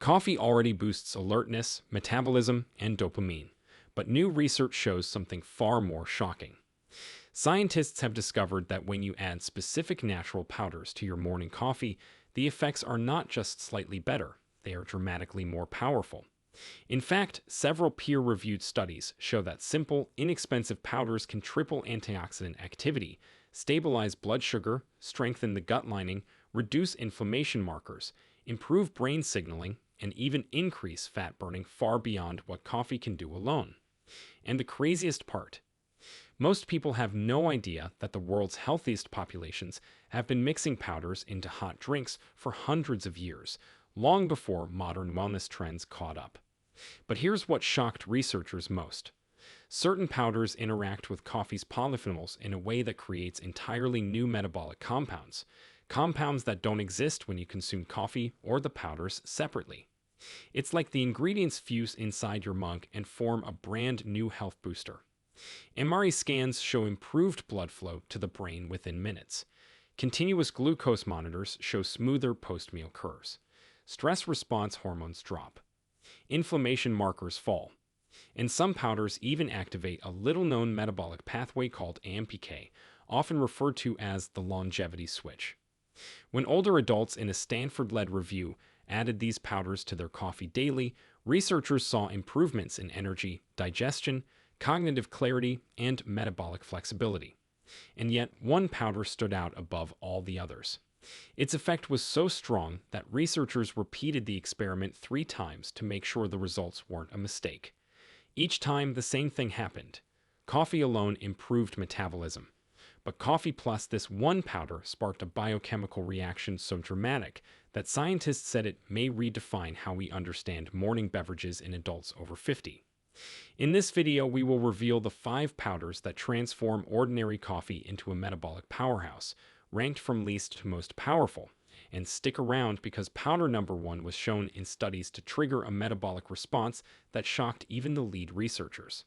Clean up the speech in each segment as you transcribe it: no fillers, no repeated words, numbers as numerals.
Coffee already boosts alertness, metabolism, and dopamine, but new research shows something far more shocking. Scientists have discovered that when you add specific natural powders to your morning coffee, the effects are not just slightly better, they are dramatically more powerful. In fact, several peer-reviewed studies show that simple, inexpensive powders can triple antioxidant activity, stabilize blood sugar, strengthen the gut lining, reduce inflammation markers, improve brain signaling, and even increase fat burning far beyond what coffee can do alone. And the craziest part, most people have no idea that the world's healthiest populations have been mixing powders into hot drinks for hundreds of years, long before modern wellness trends caught up. But here's what shocked researchers most. Certain powders interact with coffee's polyphenols in a way that creates entirely new metabolic compounds, compounds that don't exist when you consume coffee or the powders separately. It's like the ingredients fuse inside your mug and form a brand new health booster. MRI scans show improved blood flow to the brain within minutes. Continuous glucose monitors show smoother post-meal curves. Stress response hormones drop. Inflammation markers fall. And some powders even activate a little-known metabolic pathway called amplify, often referred to as the longevity switch. When older adults in a Stanford-led review added these powders to their coffee daily, researchers saw improvements in energy, digestion, cognitive clarity, and metabolic flexibility. And yet, one powder stood out above all the others. Its effect was so strong that researchers repeated the experiment 3 times to make sure the results weren't a mistake. Each time, the same thing happened. Coffee alone improved metabolism. But coffee plus this one powder sparked a biochemical reaction so dramatic that scientists said it may redefine how we understand morning beverages in adults over 50. In this video, we will reveal the 5 powders that transform ordinary coffee into a metabolic powerhouse, ranked from least to most powerful. And stick around because powder number 1 was shown in studies to trigger a metabolic response that shocked even the lead researchers.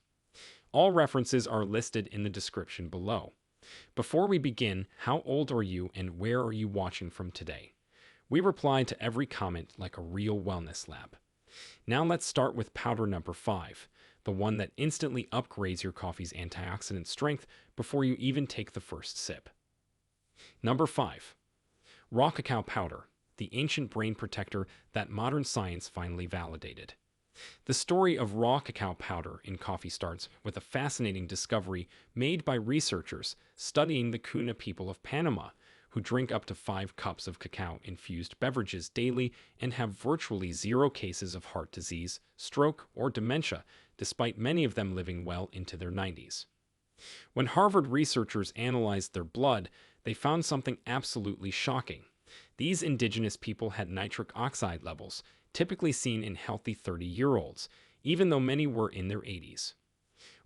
All references are listed in the description below. Before we begin, how old are you and where are you watching from today? We reply to every comment like a real wellness lab. Now let's start with powder number 5, the one that instantly upgrades your coffee's antioxidant strength before you even take the first sip. Number 5. Raw cacao powder, the ancient brain protector that modern science finally validated. The story of raw cacao powder in coffee starts with a fascinating discovery made by researchers studying the Cuna people of Panama, who drink up to 5 cups of cacao-infused beverages daily and have virtually 0 cases of heart disease, stroke, or dementia, despite many of them living well into their 90s. When Harvard researchers analyzed their blood, they found something absolutely shocking. These indigenous people had nitric oxide levels, typically seen in healthy 30-year-olds, even though many were in their 80s.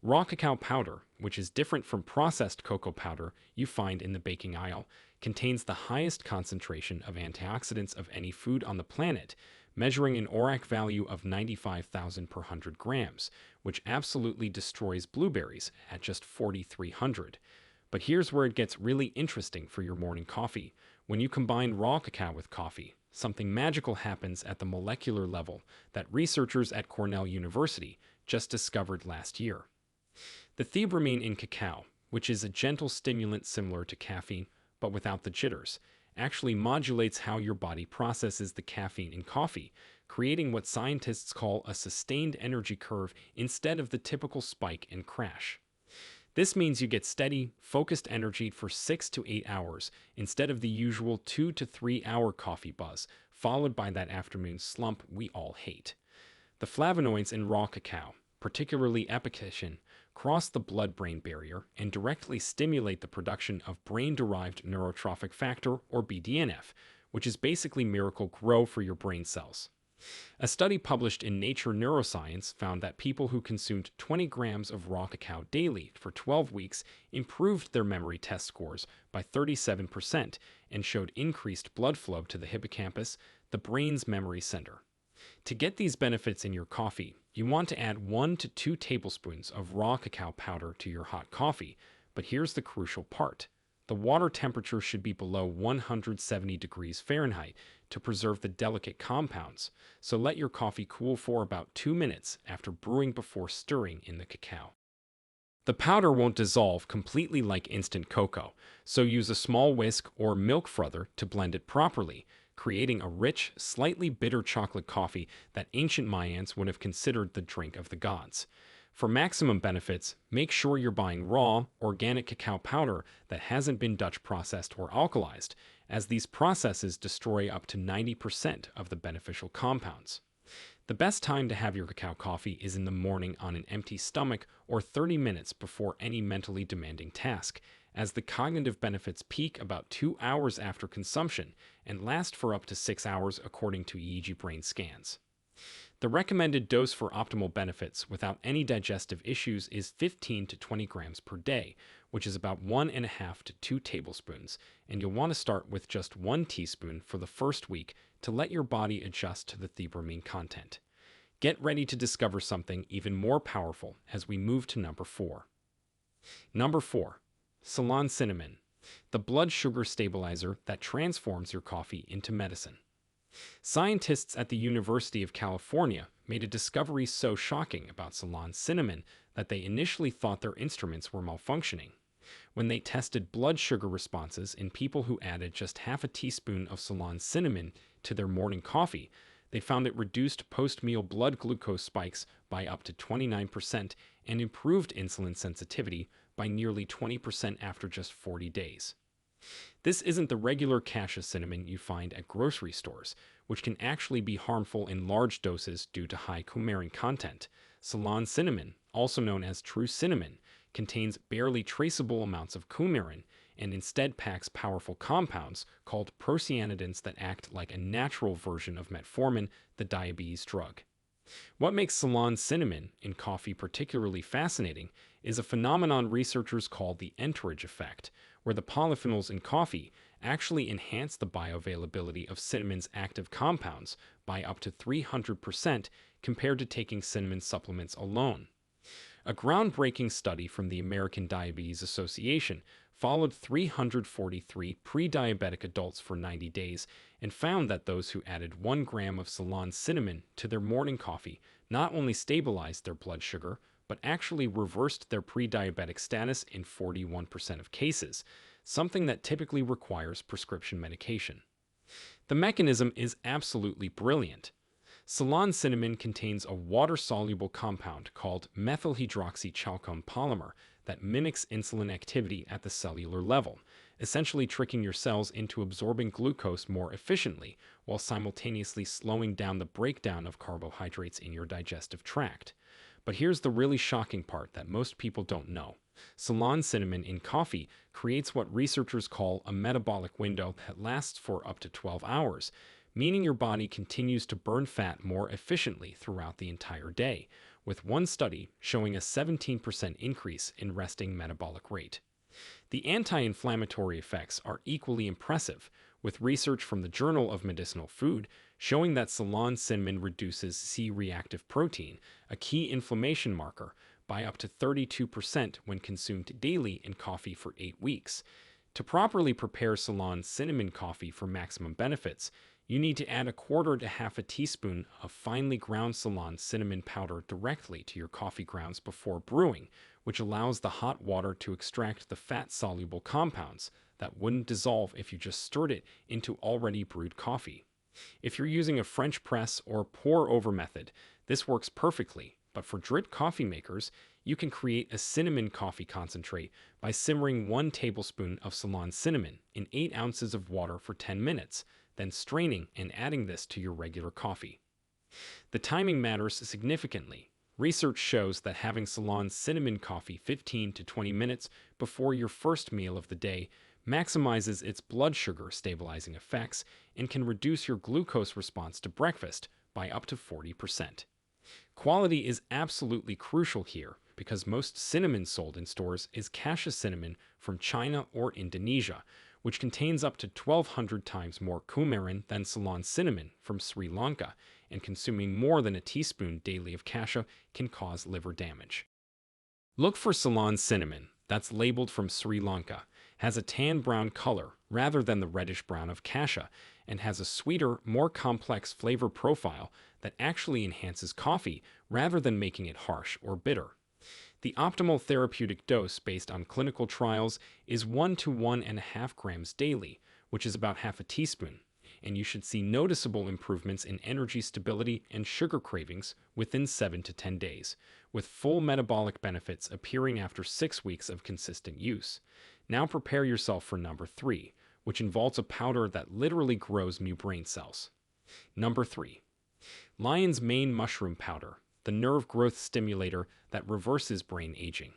Raw cacao powder, which is different from processed cocoa powder you find in the baking aisle, contains the highest concentration of antioxidants of any food on the planet, measuring an ORAC value of 95,000 per 100 grams, which absolutely destroys blueberries at just 4,300. But here's where it gets really interesting for your morning coffee. When you combine raw cacao with coffee, something magical happens at the molecular level that researchers at Cornell University just discovered last year. The theobramine in cacao, which is a gentle stimulant similar to caffeine but without the jitters, actually modulates how your body processes the caffeine in coffee, creating what scientists call a sustained energy curve instead of the typical spike and crash. This means you get steady, focused energy for 6 to 8 hours instead of the usual 2 to 3 hour coffee buzz, followed by that afternoon slump we all hate. The flavonoids in raw cacao, particularly epicacin, cross the blood-brain barrier and directly stimulate the production of brain-derived neurotrophic factor, or BDNF, which is basically Miracle-Gro for your brain cells. A study published in Nature Neuroscience found that people who consumed 20 grams of raw cacao daily for 12 weeks improved their memory test scores by 37% and showed increased blood flow to the hippocampus, the brain's memory center. To get these benefits in your coffee, you want to add 1 to 2 tablespoons of raw cacao powder to your hot coffee, but here's the crucial part. The water temperature should be below 170 degrees Fahrenheit to preserve the delicate compounds, so let your coffee cool for about 2 minutes after brewing before stirring in the cacao. The powder won't dissolve completely like instant cocoa, so use a small whisk or milk frother to blend it properly, creating a rich, slightly bitter chocolate coffee that ancient Mayans would have considered the drink of the gods. For maximum benefits, make sure you're buying raw, organic cacao powder that hasn't been Dutch processed or alkalized, as these processes destroy up to 90% of the beneficial compounds. The best time to have your cacao coffee is in the morning on an empty stomach or 30 minutes before any mentally demanding task, as the cognitive benefits peak about 2 hours after consumption and last for up to 6 hours according to EEG brain scans. The recommended dose for optimal benefits without any digestive issues is 15 to 20 grams per day, which is about 1.5 to 2 tablespoons, and you'll want to start with just 1 teaspoon for the first week to let your body adjust to the theobromine content. Get ready to discover something even more powerful as we move to number 4. Number 4. Ceylon cinnamon, the blood sugar stabilizer that transforms your coffee into medicine. Scientists at the University of California made a discovery so shocking about Ceylon cinnamon that they initially thought their instruments were malfunctioning. When they tested blood sugar responses in people who added just half a teaspoon of Ceylon cinnamon to their morning coffee, they found it reduced post-meal blood glucose spikes by up to 29% and improved insulin sensitivity by nearly 20% after just 40 days. This isn't the regular cassia cinnamon you find at grocery stores, which can actually be harmful in large doses due to high coumarin content. Ceylon cinnamon, also known as true cinnamon, contains barely traceable amounts of coumarin and instead packs powerful compounds called procyanidins that act like a natural version of metformin, the diabetes drug. What makes Ceylon cinnamon in coffee particularly fascinating is a phenomenon researchers call the entourage effect, where the polyphenols in coffee actually enhance the bioavailability of cinnamon's active compounds by up to 300% compared to taking cinnamon supplements alone. A groundbreaking study from the American Diabetes Association followed 343 pre-diabetic adults for 90 days and found that those who added 1 gram of Ceylon cinnamon to their morning coffee not only stabilized their blood sugar, but actually reversed their pre-diabetic status in 41% of cases, something that typically requires prescription medication. The mechanism is absolutely brilliant. Ceylon cinnamon contains a water-soluble compound called methylhydroxychalcone polymer that mimics insulin activity at the cellular level, essentially tricking your cells into absorbing glucose more efficiently while simultaneously slowing down the breakdown of carbohydrates in your digestive tract. But here's the really shocking part that most people don't know. Ceylon cinnamon in coffee creates what researchers call a metabolic window that lasts for up to 12 hours, meaning your body continues to burn fat more efficiently throughout the entire day, with one study showing a 17% increase in resting metabolic rate. The anti-inflammatory effects are equally impressive, with research from the Journal of Medicinal Food showing that Ceylon cinnamon reduces C-reactive protein, a key inflammation marker, by up to 32% when consumed daily in coffee for 8 weeks. To properly prepare Ceylon cinnamon coffee for maximum benefits, you need to add 1/4 to half a teaspoon of finely ground Ceylon cinnamon powder directly to your coffee grounds before brewing, which allows the hot water to extract the fat-soluble compounds that wouldn't dissolve if you just stirred it into already brewed coffee. If you're using a French press or pour-over method, this works perfectly, but for drip coffee makers, you can create a cinnamon coffee concentrate by simmering 1 tablespoon of Ceylon cinnamon in 8 ounces of water for 10 minutes, then straining and adding this to your regular coffee. The timing matters significantly. Research shows that having Ceylon cinnamon coffee 15 to 20 minutes before your first meal of the day maximizes its blood sugar stabilizing effects and can reduce your glucose response to breakfast by up to 40%. Quality is absolutely crucial here because most cinnamon sold in stores is cassia cinnamon from China or Indonesia, which contains up to 1,200 times more coumarin than Ceylon cinnamon from Sri Lanka, and consuming more than a teaspoon daily of cassia can cause liver damage. Look for Ceylon cinnamon that's labeled from Sri Lanka, has a tan brown color rather than the reddish brown of cassia, and has a sweeter, more complex flavor profile that actually enhances coffee rather than making it harsh or bitter. The optimal therapeutic dose based on clinical trials is 1 to 1.5 grams daily, which is about half a teaspoon, and you should see noticeable improvements in energy stability and sugar cravings within 7 to 10 days, with full metabolic benefits appearing after 6 weeks of consistent use. Now prepare yourself for number 3, which involves a powder that literally grows new brain cells. Number 3. Lion's Mane Mushroom Powder, the nerve growth stimulator that reverses brain aging.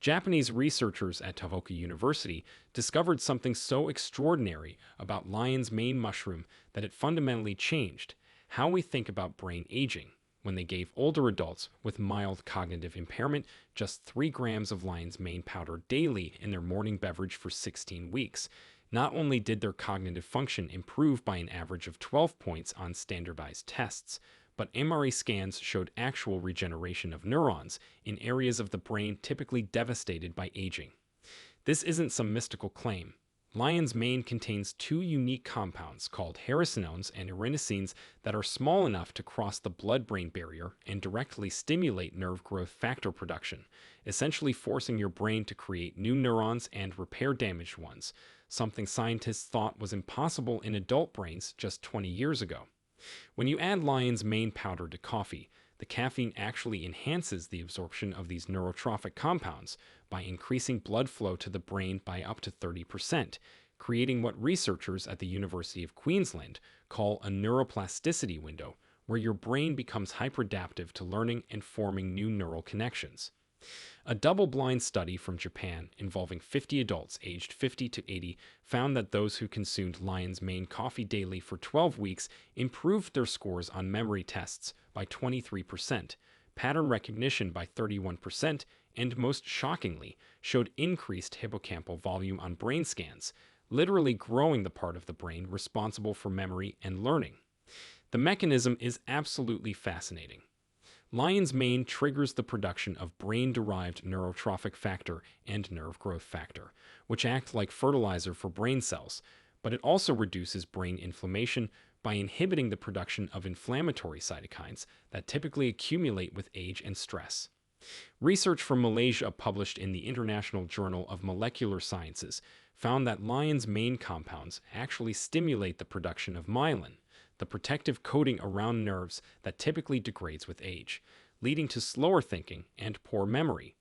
Japanese researchers at Tohoku University discovered something so extraordinary about lion's mane mushroom that it fundamentally changed how we think about brain aging when they gave older adults with mild cognitive impairment just 3 grams of lion's mane powder daily in their morning beverage for 16 weeks. Not only did their cognitive function improve by an average of 12 points on standardized tests, but MRI scans showed actual regeneration of neurons in areas of the brain typically devastated by aging. This isn't some mystical claim. Lion's mane contains 2 unique compounds called hericenones and erinacines that are small enough to cross the blood-brain barrier and directly stimulate nerve growth factor production, essentially forcing your brain to create new neurons and repair damaged ones, something scientists thought was impossible in adult brains just 20 years ago. When you add lion's mane powder to coffee, the caffeine actually enhances the absorption of these neurotrophic compounds by increasing blood flow to the brain by up to 30%, creating what researchers at the University of Queensland call a neuroplasticity window, where your brain becomes hyperadaptive to learning and forming new neural connections. A double-blind study from Japan involving 50 adults aged 50 to 80 found that those who consumed lion's mane coffee daily for 12 weeks improved their scores on memory tests by 23%, pattern recognition by 31%, and most shockingly, showed increased hippocampal volume on brain scans, literally growing the part of the brain responsible for memory and learning. The mechanism is absolutely fascinating. Lion's mane triggers the production of brain-derived neurotrophic factor and nerve growth factor, which act like fertilizer for brain cells, but it also reduces brain inflammation by inhibiting the production of inflammatory cytokines that typically accumulate with age and stress. Research from Malaysia published in the International Journal of Molecular Sciences found that lion's mane compounds actually stimulate the production of myelin, the protective coating around nerves that typically degrades with age, leading to slower thinking and poor memory.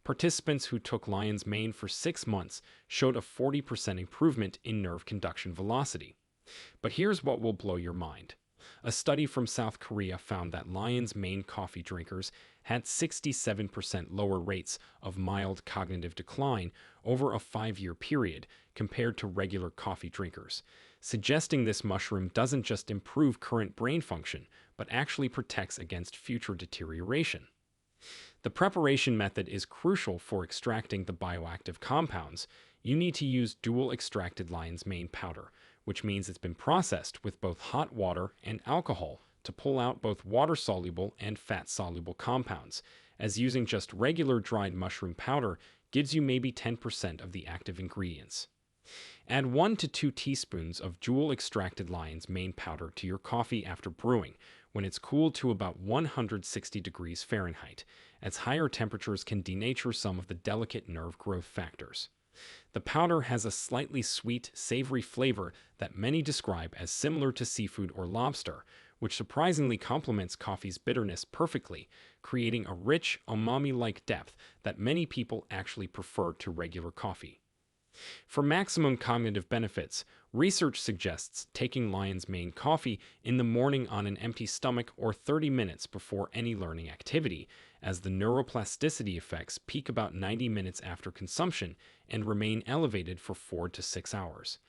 Participants who took lion's mane for 6 months showed a 40% improvement in nerve conduction velocity. But here's what will blow your mind. A study from South Korea found that lion's mane coffee drinkers had 67% lower rates of mild cognitive decline over a 5-year period compared to regular coffee drinkers, suggesting this mushroom doesn't just improve current brain function, but actually protects against future deterioration. The preparation method is crucial for extracting the bioactive compounds. You need to use dual-extracted lion's mane powder, which means it's been processed with both hot water and alcohol to pull out both water-soluble and fat-soluble compounds, as using just regular dried mushroom powder gives you maybe 10% of the active ingredients. Add 1 to 2 teaspoons of dual-extracted lion's mane powder to your coffee after brewing, when it's cooled to about 160 degrees Fahrenheit, as higher temperatures can denature some of the delicate nerve growth factors. The powder has a slightly sweet, savory flavor that many describe as similar to seafood or lobster, which surprisingly complements coffee's bitterness perfectly, creating a rich, umami-like depth that many people actually prefer to regular coffee. For maximum cognitive benefits, research suggests taking lion's mane coffee in the morning on an empty stomach or 30 minutes before any learning activity, as the neuroplasticity effects peak about 90 minutes after consumption and remain elevated for 4 to 6 hours.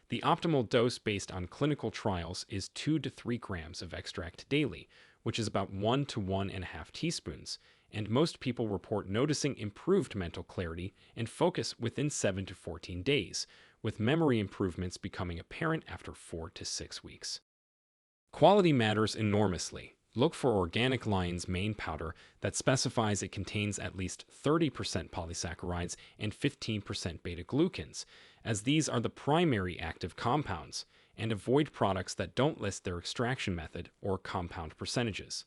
The optimal dose based on clinical trials is 2 to 3 grams of extract daily, which is about 1 to 1.5 teaspoons, and most people report noticing improved mental clarity and focus within 7 to 14 days, with memory improvements becoming apparent after 4 to 6 weeks. Quality matters enormously. Look for organic lion's mane powder that specifies it contains at least 30% polysaccharides and 15% beta-glucans, as these are the primary active compounds, and avoid products that don't list their extraction method or compound percentages.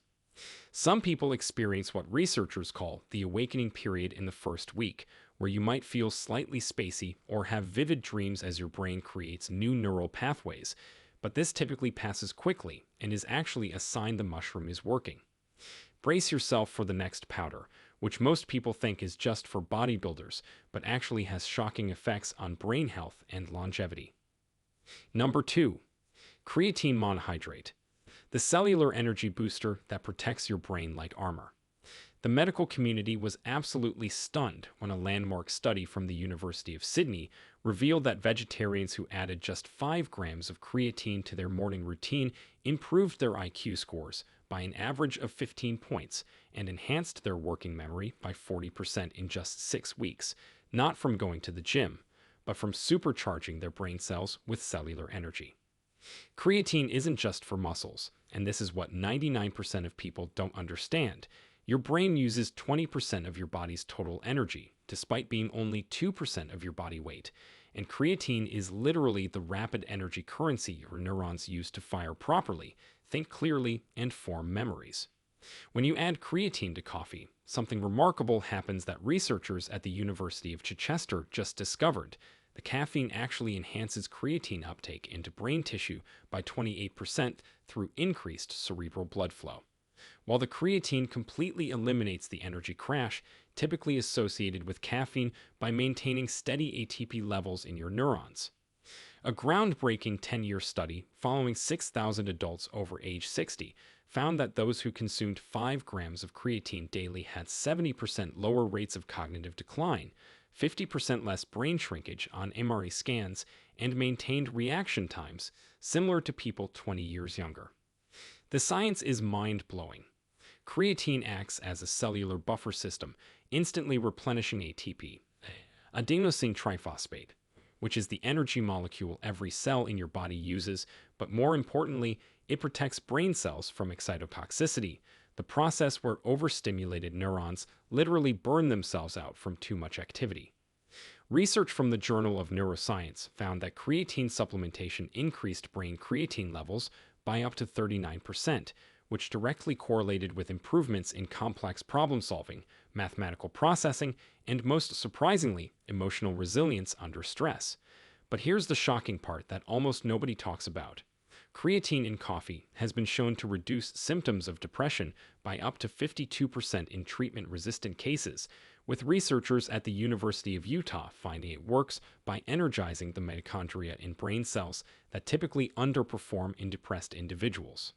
Some people experience what researchers call the awakening period in the first week, where you might feel slightly spacey or have vivid dreams as your brain creates new neural pathways, but this typically passes quickly and is actually a sign the mushroom is working. Brace yourself for the next powder, which most people think is just for bodybuilders, but actually has shocking effects on brain health and longevity. Number 2. Creatine monohydrate, the cellular energy booster that protects your brain like armor. The medical community was absolutely stunned when a landmark study from the University of Sydney revealed that vegetarians who added just 5 grams of creatine to their morning routine improved their IQ scores by an average of 15 points and enhanced their working memory by 40% in just 6 weeks, not from going to the gym, but from supercharging their brain cells with cellular energy. Creatine isn't just for muscles, and this is what 99% of people don't understand. Your brain uses 20% of your body's total energy, despite being only 2% of your body weight, and creatine is literally the rapid energy currency your neurons use to fire properly, think clearly, and form memories. When you add creatine to coffee, something remarkable happens that researchers at the University of Chichester just discovered. The caffeine actually enhances creatine uptake into brain tissue by 28% through increased cerebral blood flow, while the creatine completely eliminates the energy crash typically associated with caffeine by maintaining steady ATP levels in your neurons. A groundbreaking 10-year study following 6,000 adults over age 60 found that those who consumed 5 grams of creatine daily had 70% lower rates of cognitive decline, 50% less brain shrinkage on MRI scans, and maintained reaction times similar to people 20 years younger. The science is mind-blowing. Creatine acts as a cellular buffer system, instantly replenishing ATP, adenosine triphosphate, which is the energy molecule every cell in your body uses, but more importantly, it protects brain cells from excitotoxicity, the process where overstimulated neurons literally burn themselves out from too much activity. Research from the Journal of Neuroscience found that creatine supplementation increased brain creatine levels by up to 39%, which directly correlated with improvements in complex problem solving, mathematical processing, and most surprisingly, emotional resilience under stress. But here's the shocking part that almost nobody talks about. Creatine in coffee has been shown to reduce symptoms of depression by up to 52% in treatment-resistant cases, with researchers at the University of Utah finding it works by energizing the mitochondria in brain cells that typically underperform in depressed individuals.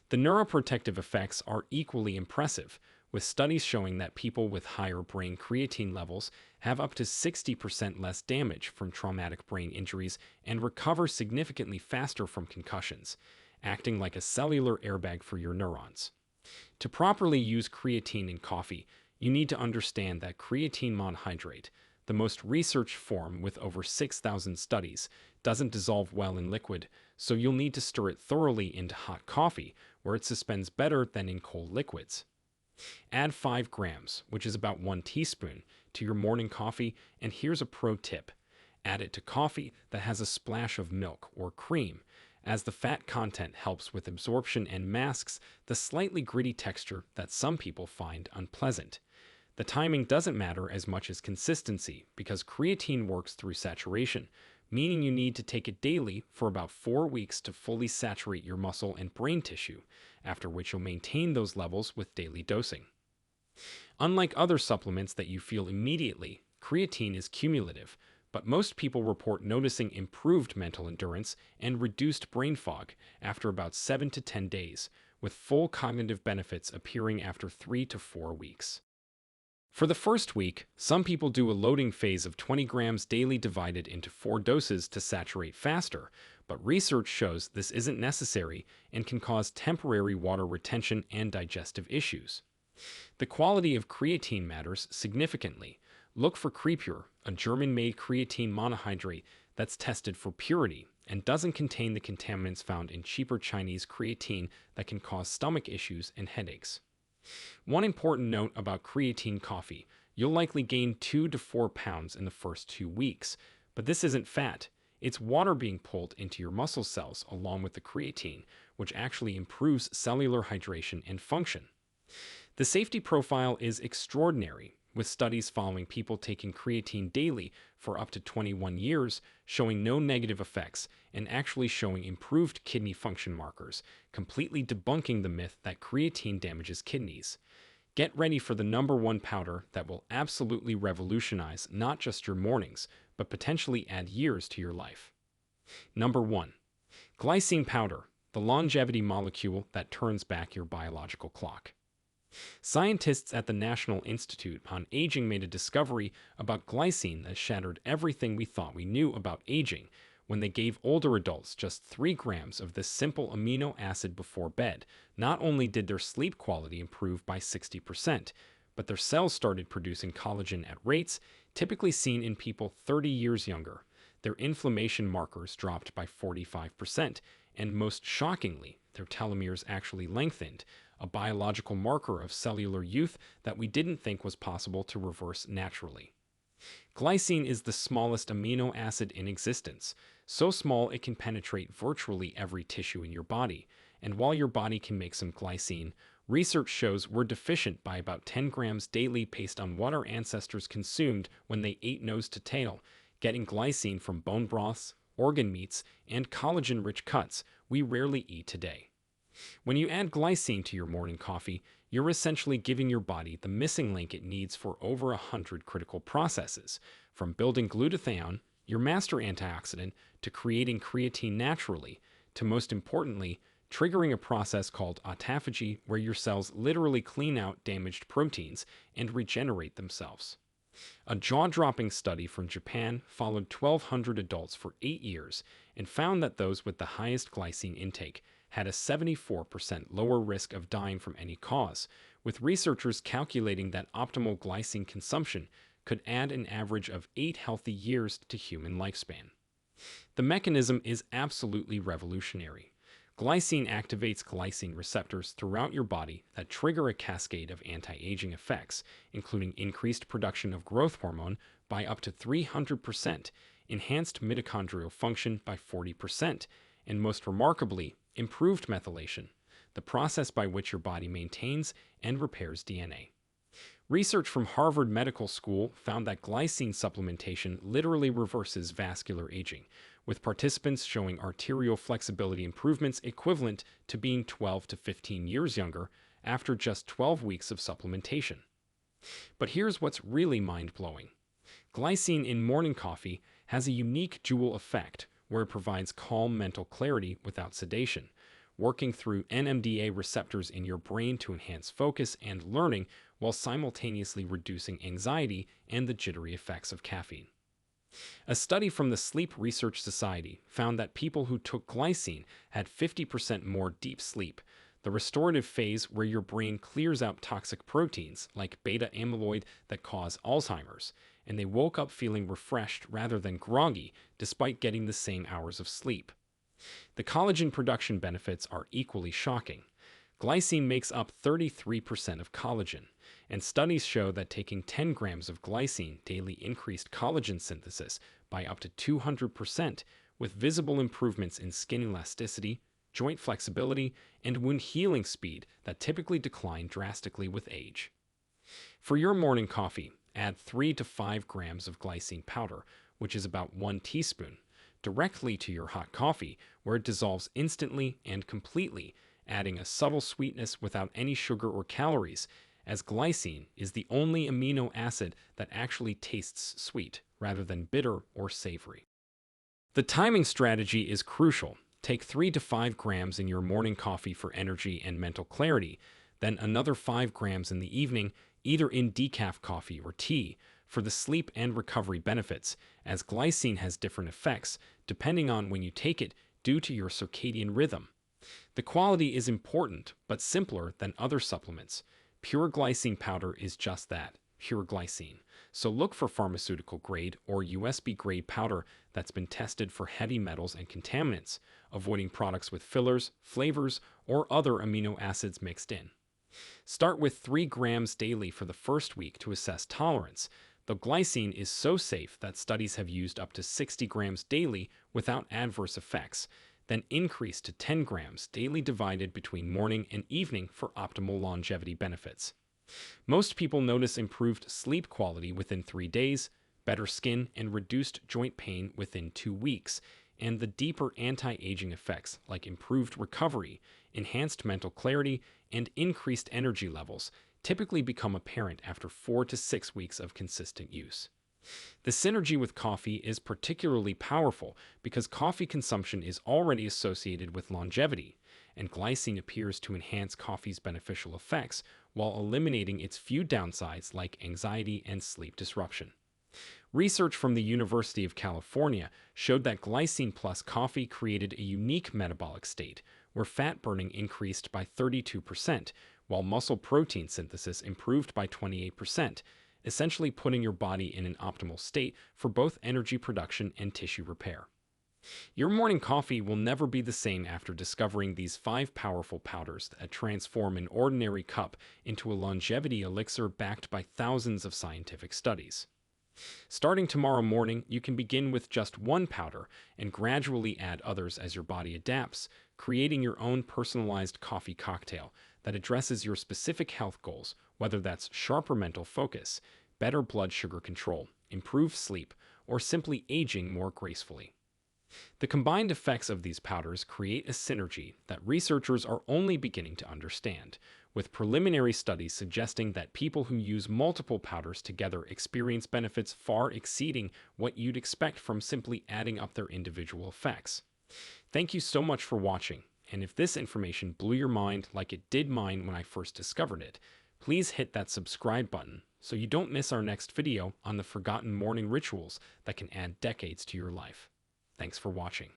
The neuroprotective effects are equally impressive, with studies showing that people with higher brain creatine levels have up to 60% less damage from traumatic brain injuries and recover significantly faster from concussions, acting like a cellular airbag for your neurons. To properly use creatine in coffee, you need to understand that creatine monohydrate, the most researched form with over 6,000 studies, doesn't dissolve well in liquid, so you'll need to stir it thoroughly into hot coffee, where it suspends better than in cold liquids. Add 5 grams, which is about 1 teaspoon, to your morning coffee, and here's a pro tip. Add it to coffee that has a splash of milk or cream, as the fat content helps with absorption and masks the slightly gritty texture that some people find unpleasant. The timing doesn't matter as much as consistency because creatine works through saturation, meaning you need to take it daily for about 4 weeks to fully saturate your muscle and brain tissue, after which you'll maintain those levels with daily dosing. Unlike other supplements that you feel immediately, creatine is cumulative, but most people report noticing improved mental endurance and reduced brain fog after about 7 to 10 days, with full cognitive benefits appearing after 3 to 4 weeks. For the first week, some people do a loading phase of 20 grams daily divided into 4 doses to saturate faster, but research shows this isn't necessary and can cause temporary water retention and digestive issues. The quality of creatine matters significantly. Look for Crepure, a German-made creatine monohydrate that's tested for purity and doesn't contain the contaminants found in cheaper Chinese creatine that can cause stomach issues and headaches. One important note about creatine coffee, you'll likely gain 2 to 4 pounds in the first 2 weeks, but this isn't fat. It's water being pulled into your muscle cells along with the creatine, which actually improves cellular hydration and function. The safety profile is extraordinary, with studies following people taking creatine daily for up to 21 years showing no negative effects and actually showing improved kidney function markers, completely debunking the myth that creatine damages kidneys. Get ready for the #1 powder that will absolutely revolutionize not just your mornings, but potentially add years to your life. Number 1. Glycine powder, the longevity molecule that turns back your biological clock. Scientists at the National Institute on Aging made a discovery about glycine that shattered everything we thought we knew about aging when they gave older adults just 3 grams of this simple amino acid before bed. Not only did their sleep quality improve by 60%, but their cells started producing collagen at rates typically seen in people 30 years younger. Their inflammation markers dropped by 45%, and most shockingly, their telomeres actually lengthened, a biological marker of cellular youth that we didn't think was possible to reverse naturally. Glycine is the smallest amino acid in existence, so small it can penetrate virtually every tissue in your body, and while your body can make some glycine, research shows we're deficient by about 10 grams daily based on what our ancestors consumed when they ate nose to tail, getting glycine from bone broths, organ meats, and collagen-rich cuts we rarely eat today. When you add glycine to your morning coffee, you're essentially giving your body the missing link it needs for over 100 critical processes, from building glutathione, your master antioxidant, to creating creatine naturally, to most importantly, triggering a process called autophagy where your cells literally clean out damaged proteins and regenerate themselves. A jaw-dropping study from Japan followed 1,200 adults for 8 years and found that those with the highest glycine intake had a 74% lower risk of dying from any cause, with researchers calculating that optimal glycine consumption could add an average of 8 healthy years to human lifespan. The mechanism is absolutely revolutionary. Glycine activates glycine receptors throughout your body that trigger a cascade of anti-aging effects, including increased production of growth hormone by up to 300%, enhanced mitochondrial function by 40%, and most remarkably, improved methylation, the process by which your body maintains and repairs DNA. Research from Harvard Medical School found that glycine supplementation literally reverses vascular aging, with participants showing arterial flexibility improvements equivalent to being 12 to 15 years younger after just 12 weeks of supplementation. But here's what's really mind-blowing. Glycine in morning coffee has a unique dual effect where it provides calm mental clarity without sedation, working through NMDA receptors in your brain to enhance focus and learning while simultaneously reducing anxiety and the jittery effects of caffeine. A study from the Sleep Research Society found that people who took glycine had 50% more deep sleep, the restorative phase where your brain clears out toxic proteins like beta amyloid that cause Alzheimer's, and they woke up feeling refreshed rather than groggy despite getting the same hours of sleep. The collagen production benefits are equally shocking. Glycine makes up 33% of collagen, and studies show that taking 10 grams of glycine daily increased collagen synthesis by up to 200%, with visible improvements in skin elasticity, joint flexibility, and wound healing speed that typically decline drastically with age. For your morning coffee, add 3 to 5 grams of glycine powder, which is about 1 teaspoon, directly to your hot coffee, where it dissolves instantly and completely, adding a subtle sweetness without any sugar or calories, as glycine is the only amino acid that actually tastes sweet rather than bitter or savory. The timing strategy is crucial. Take 3 to 5 grams in your morning coffee for energy and mental clarity, then another 5 grams in the evening, either in decaf coffee or tea, for the sleep and recovery benefits, as glycine has different effects depending on when you take it due to your circadian rhythm. The quality is important, but simpler than other supplements. Pure glycine powder is just that, pure glycine. So look for pharmaceutical grade or USB grade powder that's been tested for heavy metals and contaminants, avoiding products with fillers, flavors, or other amino acids mixed in. Start with 3 grams daily for the first week to assess tolerance. though glycine is so safe that studies have used up to 60 grams daily without adverse effects, then increased to 10 grams daily divided between morning and evening for optimal longevity benefits. Most people notice improved sleep quality within 3 days, better skin, and reduced joint pain within 2 weeks, and the deeper anti-aging effects like improved recovery, enhanced mental clarity, and increased energy levels typically become apparent after 4 to 6 weeks of consistent use. The synergy with coffee is particularly powerful because coffee consumption is already associated with longevity, and glycine appears to enhance coffee's beneficial effects while eliminating its few downsides like anxiety and sleep disruption. Research from the University of California showed that glycine plus coffee created a unique metabolic state where fat burning increased by 32%, while muscle protein synthesis improved by 28%, essentially putting your body in an optimal state for both energy production and tissue repair. Your morning coffee will never be the same after discovering these 5 powerful powders that transform an ordinary cup into a longevity elixir backed by thousands of scientific studies. Starting tomorrow morning, you can begin with just one powder and gradually add others as your body adapts, creating your own personalized coffee cocktail that addresses your specific health goals, whether that's sharper mental focus, better blood sugar control, improved sleep, or simply aging more gracefully. The combined effects of these powders create a synergy that researchers are only beginning to understand, with preliminary studies suggesting that people who use multiple powders together experience benefits far exceeding what you'd expect from simply adding up their individual effects. Thank you so much for watching, and if this information blew your mind like it did mine when I first discovered it, please hit that subscribe button so you don't miss our next video on the forgotten morning rituals that can add decades to your life. Thanks for watching.